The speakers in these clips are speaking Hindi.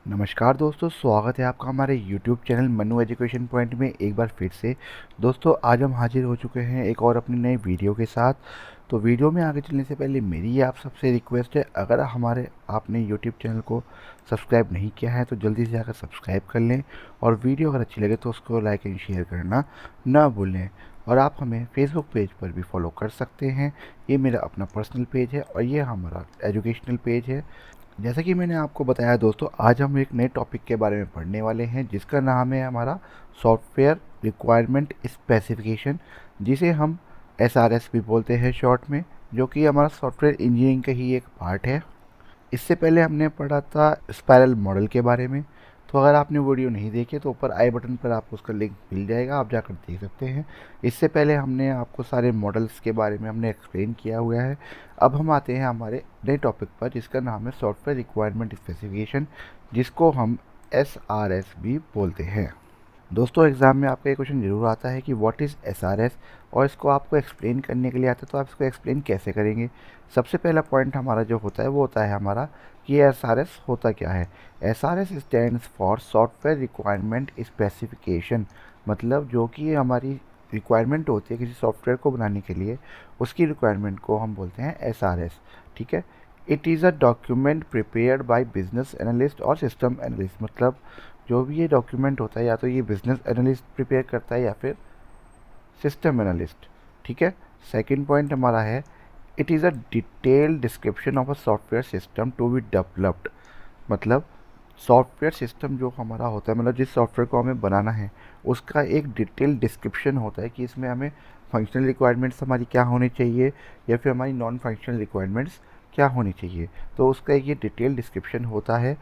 नमस्कार दोस्तों, स्वागत है आपका हमारे YouTube channel Manu education point में एक बार फिर से। दोस्तों, आज हम हाजिर हो चुके हैं एक और अपनी नई वीडियो के साथ। तो वीडियो में आगे चलने से पहले मेरी आप सबसे रिक्वेस्ट है, अगर आपने YouTube चैनल को सब्सक्राइब नहीं किया है तो जल्दी से जाकर सब्सक्राइब कर लें, और वीडियो अगर अच्छी लगे तो उसको लाइक एंड शेयर करना ना भूलें। और आप हमें फेसबुक पेज पर भी फॉलो कर सकते हैं। ये मेरा अपना पर्सनल पेज है और ये हमारा एजुकेशनल पेज है। जैसा कि मैंने आपको बताया दोस्तों, आज हम एक नए टॉपिक के बारे में पढ़ने वाले हैं जिसका नाम है हमारा सॉफ्टवेयर रिक्वायरमेंट स्पेसिफिकेशन, जिसे हम एसआरएस भी बोलते हैं शॉर्ट में, जो कि हमारा सॉफ्टवेयर इंजीनियरिंग का ही एक पार्ट है। इससे पहले हमने पढ़ा था स्पाइरल मॉडल के बारे में। तो अगर आपने वीडियो नहीं देखी तो ऊपर आई बटन पर आपको उसका लिंक मिल जाएगा, आप जाकर देख सकते हैं। इससे पहले हमने आपको सारे मॉडल्स के बारे में हमने एक्सप्लेन किया हुआ है। अब हम आते हैं हमारे नए टॉपिक पर जिसका नाम है सॉफ्टवेयर रिक्वायरमेंट स्पेसिफिकेशन, जिसको हम एसआरएस भी बोलते हैं। दोस्तों, एग्ज़ाम में आपका ये क्वेश्चन ज़रूर आता है कि व्हाट इज़ एसआरएस, और इसको आपको एक्सप्लेन करने के लिए आता है तो आप इसको एक्सप्लेन कैसे करेंगे। सबसे पहला पॉइंट हमारा जो होता है वो होता है हमारा कि एसआरएस होता क्या है। SRS stands for software requirement specification, मतलब जो कि हमारी रिक्वायरमेंट होती है किसी सॉफ्टवेयर को बनाने के लिए, उसकी रिक्वायरमेंट को हम बोलते हैं एसआरएस। ठीक है। It is a document prepared by business analyst और सिस्टम एनालिस्ट, मतलब जो भी ये डॉक्यूमेंट होता है या तो ये बिजनेस एनालिस्ट प्रिपेयर करता है या फिर सिस्टम एनालिस्ट। ठीक है। सेकंड पॉइंट हमारा है it is a detailed description of a software system to be developed, मतलब सॉफ्टवेयर सिस्टम जो हमारा होता है, मतलब जिस सॉफ्टवेयर को हमें बनाना है उसका एक डिटेल डिस्क्रिप्शन होता है कि इसमें हमें फंक्शनल रिक्वायरमेंट्स हमारी क्या होनी चाहिए या फिर हमारी नॉन फंक्शनल रिक्वायरमेंट्स क्या होनी चाहिए, तो उसका एक ये डिटेल डिस्क्रिप्शन होता है।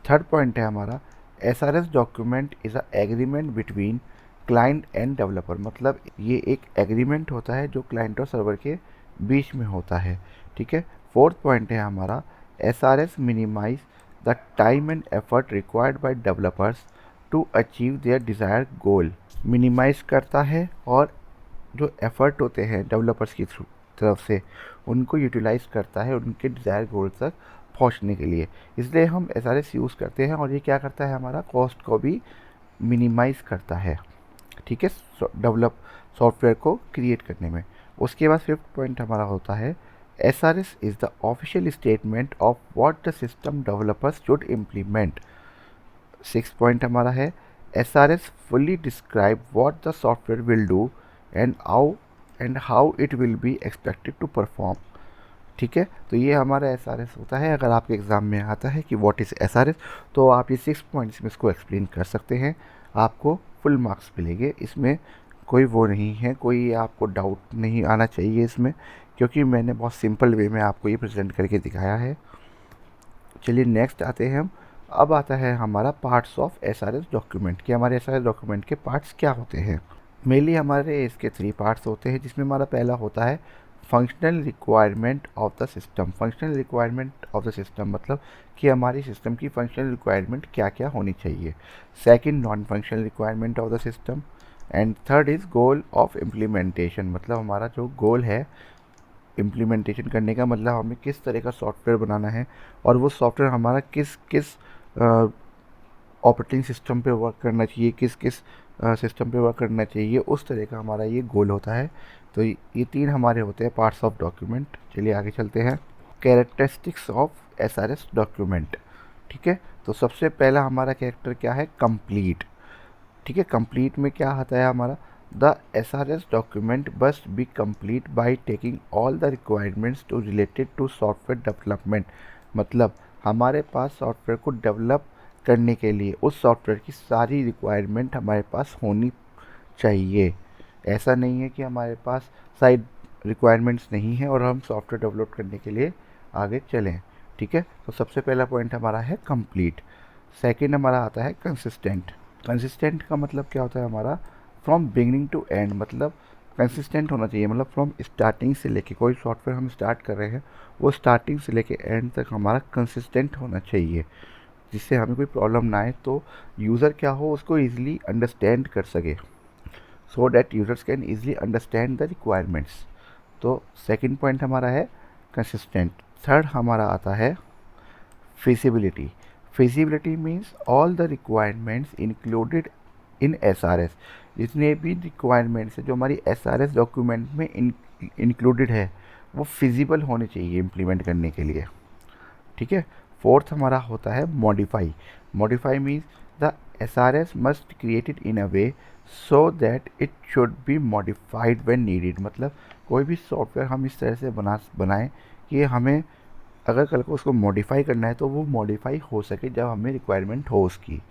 थर्ड पॉइंट है हमारा SRS document is a agreement between client end developer, मतलब ये एक एग्रीमेंट होता है जो क्लाइंट और सर्वर के बीच में होता है। ठीक है। फोर्थ पॉइंट है हमारा SRS minimize the time and effort required by developers to achieve their desired goal, minimize करता है और जो एफर्ट होते हैं डेवलपर्स की तरफ से उनको यूटिलाइज करता है उनके डिज़ायर गोल तक पहुंचने के लिए। इसलिए हम एसआरएस यूज़ करते हैं और ये क्या करता है, हमारा कॉस्ट को भी मिनिमाइज करता है। ठीक है, डेवलप सॉफ्टवेयर को क्रिएट करने में। उसके बाद फिफ्थ पॉइंट हमारा होता है SRS is the official statement of what the system developers should implement. Six point हमारा है SRS fully describe what the software will do and how it will be expected to perform. ठीक है। तो ये हमारा एसआरएस होता है। अगर आपके एग्ज़ाम में आता है कि व्हाट इज़ एसआरएस, तो आप ये 6 पॉइंट्स में इसको एक्सप्लेन कर सकते हैं, आपको फुल मार्क्स मिलेंगे। इसमें कोई वो नहीं है, कोई आपको डाउट नहीं आना चाहिए इसमें, क्योंकि मैंने बहुत सिंपल वे में आपको ये प्रेजेंट करके दिखाया है। चलिए नेक्स्ट आते हैं हम। अब आता है हमारा पार्ट्स ऑफ एसआरएस डॉक्यूमेंट, कि हमारे एसआरएस डॉक्यूमेंट के पार्ट्स क्या होते हैं। मेनली हमारे इसके 3 पार्ट्स होते हैं, जिसमें हमारा पहला होता है functional requirement of the system. Functional requirement of the system मतलब कि हमारी सिस्टम की फंक्शनल रिक्वायरमेंट क्या क्या होनी चाहिए। Second, non functional requirement of the system. And third is goal of implementation, मतलब हमारा जो गोल है इम्प्लीमेंटेशन करने का, मतलब हमें किस तरह का सॉफ्टवेयर बनाना है और वो सॉफ्टवेयर हमारा किस किस ऑपरेटिंग सिस्टम पे वर्क करना चाहिए, किस किस सिस्टम पे वर्क करना चाहिए, उस तरह का हमारा ये गोल होता है। तो ये 3 हमारे होते हैं पार्ट्स ऑफ डॉक्यूमेंट। चलिए आगे चलते हैं। Characteristics of SRS document. ठीक है। तो सबसे पहला हमारा कैरेक्टर क्या है, कंप्लीट। ठीक है। कंप्लीट में क्या आता है हमारा, the SRS document must be complete by taking all the requirements to related to software development, मतलब हमारे पास सॉफ्टवेयर को डेवलप करने के लिए उस सॉफ्टवेयर की सारी रिक्वायरमेंट हमारे पास होनी चाहिए। ऐसा नहीं है कि हमारे पास साइड रिक्वायरमेंट्स नहीं है और हम सॉफ्टवेयर डेवलप करने के लिए आगे चलें। ठीक है। तो सबसे पहला पॉइंट हमारा है कंप्लीट। सेकंड हमारा आता है कंसिस्टेंट। कंसिस्टेंट का मतलब क्या होता है हमारा, फ्रॉम बिगिनिंग टू एंड, मतलब कंसिस्टेंट होना चाहिए, मतलब फ्रॉम स्टार्टिंग से लेके कोई सॉफ्टवेयर हम स्टार्ट कर रहे हैं वो स्टार्टिंग से लेके एंड तक हमारा कंसिस्टेंट होना चाहिए, जिससे हमें कोई प्रॉब्लम ना आए, तो यूज़र क्या हो उसको ईजिली अंडरस्टैंड कर सके, so that users can easily understand the requirements. तो सेकंड पॉइंट हमारा है कंसिस्टेंट। थर्ड हमारा आता है feasibility. Feasibility means all the requirements included in SRS, जितने भी रिक्वायरमेंट्स है जो हमारी SRS डॉक्यूमेंट में इंक्लूडेड है वो फिजिबल होने चाहिए इम्प्लीमेंट करने के लिए। ठीक है। फोर्थ हमारा होता है modify. Modify means the SRS must created in a way so that it should be modified when needed. मतलब कोई भी सॉफ्टवेयर हम इस तरह से बनाएं कि हमें अगर कल को उसको मॉडिफाई करना है तो वो मॉडिफाई हो सके जब हमें रिक्वायरमेंट हो उसकी,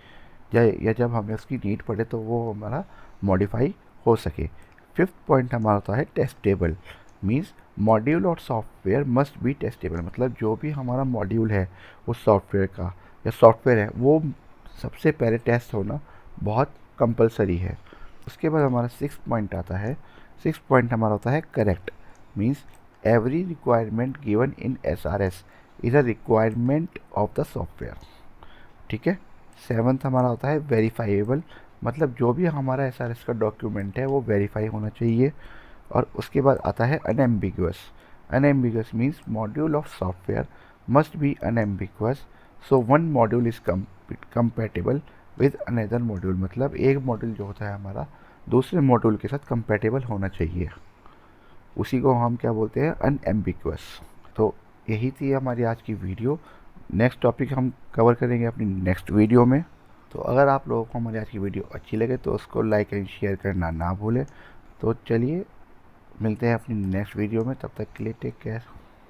या जब हमें उसकी नीड पड़े तो वो हमारा मॉडिफाई हो सके। फिफ्थ पॉइंट हमारा होता है टेस्टेबल। मीन्स मॉड्यूल और सॉफ्टवेयर मस्ट बी टेस्टेबल। मतलब जो भी हमारा मॉड्यूल है उस सॉफ्टवेयर का या सॉफ्टवेयर है वो सबसे पहले टेस्ट होना बहुत कंपलसरी है। उसके बाद हमारा सिक्स पॉइंट आता है। सिक्स पॉइंट हमारा होता है correct. Means every requirement given in SRS is a requirement of the software. ठीक है। सेवन्थ हमारा होता है वेरीफाइएबल। मतलब जो भी हमारा SRS का डॉक्यूमेंट है वो वेरीफाई होना चाहिए। और उसके बाद आता है unambiguous. Unambiguous means module of software must be unambiguous so one module is compatible with another module. मतलब एक मॉड्यूल जो होता है हमारा दूसरे मॉड्यूल के साथ कंपेटेबल होना चाहिए, उसी को हम क्या बोलते हैं, अनएम्बिगुअस। तो यही थी हमारी आज की वीडियो। नेक्स्ट टॉपिक हम कवर करेंगे अपनी नेक्स्ट वीडियो में। तो अगर आप लोगों को हमारी आज की वीडियो अच्छी लगे तो उसको लाइक एंड शेयर करना ना भूलें। तो चलिए मिलते हैं अपनी नेक्स्ट वीडियो में, तब तक के लिए टेक केयर।